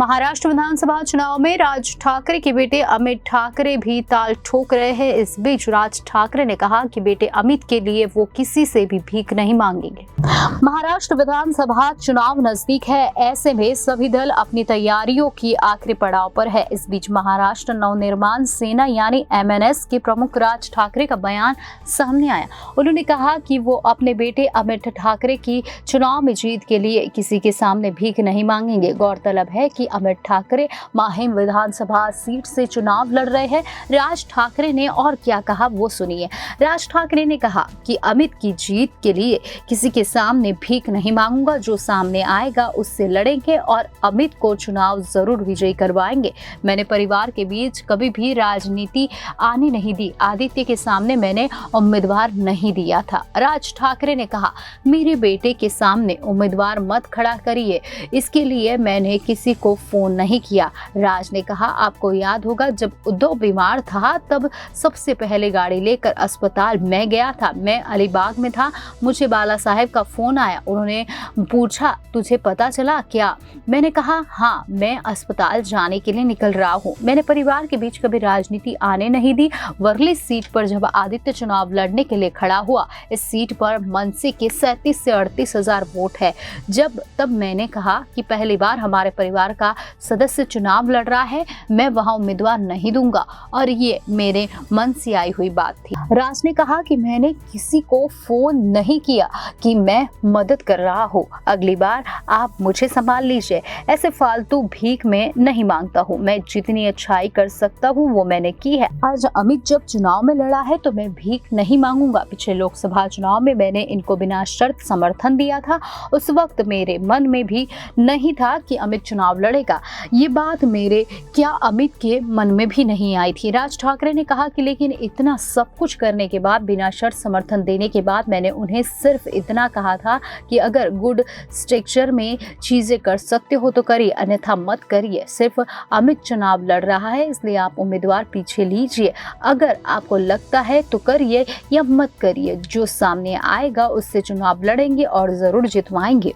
महाराष्ट्र विधानसभा चुनाव में राज ठाकरे के बेटे अमित ठाकरे भी ताल ठोक रहे हैं। इस बीच राज ठाकरे ने कहा कि बेटे अमित के लिए वो किसी से भी भीख नहीं मांगेंगे। महाराष्ट्र विधानसभा चुनाव नजदीक है, ऐसे में सभी दल अपनी तैयारियों की आखिरी पड़ाव पर है। इस बीच महाराष्ट्र नवनिर्माण सेना यानी MNS के प्रमुख राज ठाकरे का बयान सामने आया। उन्होंने कहा कि वो अपने बेटे अमित ठाकरे की चुनाव में जीत के लिए किसी के सामने भीख नहीं मांगेंगे। गौरतलब है कि अमित ठाकरे माहिम विधानसभा सीट से चुनाव लड़ रहे हैं। राज ठाकरे ने और क्या कहा वो सुनिए। राज ठाकरे ने कहा कि अमित की जीत के लिए किसी के सामने भीख नहीं मांगूंगा, जो सामने आएगा उससे लड़ेंगे और अमित को चुनाव जरूर विजयी करवाएंगे। मैंने परिवार के बीच कभी भी राजनीति आने नहीं दी। आदित्य के सामने मैंने उम्मीदवार नहीं दिया था। राज ठाकरे ने कहा, मेरे बेटे के सामने उम्मीदवार मत खड़ा करिए, इसके लिए मैंने किसी को फोन नहीं किया। राज ने कहा, आपको याद होगा जब उद्धव बीमार था तब सबसे पहले गाड़ी लेकर अस्पताल मैं गया था। मैं अलीबाग में था, मुझे बाला साहेब का फोन आया। उन्होंने पूछा, तुझे पता चला क्या? मैंने कहा, हाँ, मैं अस्पताल जाने के लिए निकल रहा हूँ। मैंने परिवार के बीच कभी राजनीति आने नहीं दी। वर्ली सीट पर जब आदित्य चुनाव लड़ने के लिए खड़ा हुआ, इस सीट पर मनसे के 37 से 38 हजार वोट है। तब मैंने कहा कि पहली बार हमारे परिवार का सदस्य चुनाव लड़ रहा है, मैं वहां उम्मीदवार नहीं दूंगा, और ये मेरे मन से आई हुई बात थी। राज ने कहा कि मैंने किसी को फोन नहीं किया कि मैं मदद कर रहा हूँ, अगली बार आप मुझे संभाल लीजिए। ऐसे फालतू भीख में नहीं मांगता हूँ, मैं जितनी अच्छाई कर सकता हूँ वो मैंने की है। आज अमित जब चुनाव में लड़ा है तो मैं भीख नहीं मांगूंगा। पिछले लोकसभा चुनाव में मैंने इनको बिना शर्त समर्थन दिया था। उस वक्त मेरे मन में भी नहीं था कि अमित चुनाव लड़ेगा। ये बात मेरे क्या अमित के मन में भी नहीं आई थी। राज ठाकरे ने कहा कि लेकिन इतना सब कुछ करने के बाद, बिना शर्त समर्थन देने के बाद, मैंने उन्हें सिर्फ इतना कहा था कि अगर गुड स्ट्रक्चर में चीजें कर सकते हो तो करिए, अन्यथा मत करिए। सिर्फ अमित चुनाव लड़ रहा है इसलिए आप उम्मीदवार पीछे लीजिए। अगर आपको लगता है तो करिए या मत करिए, जो सामने आएगा उससे चुनाव लड़ेंगे और जरूर जितवाएंगे।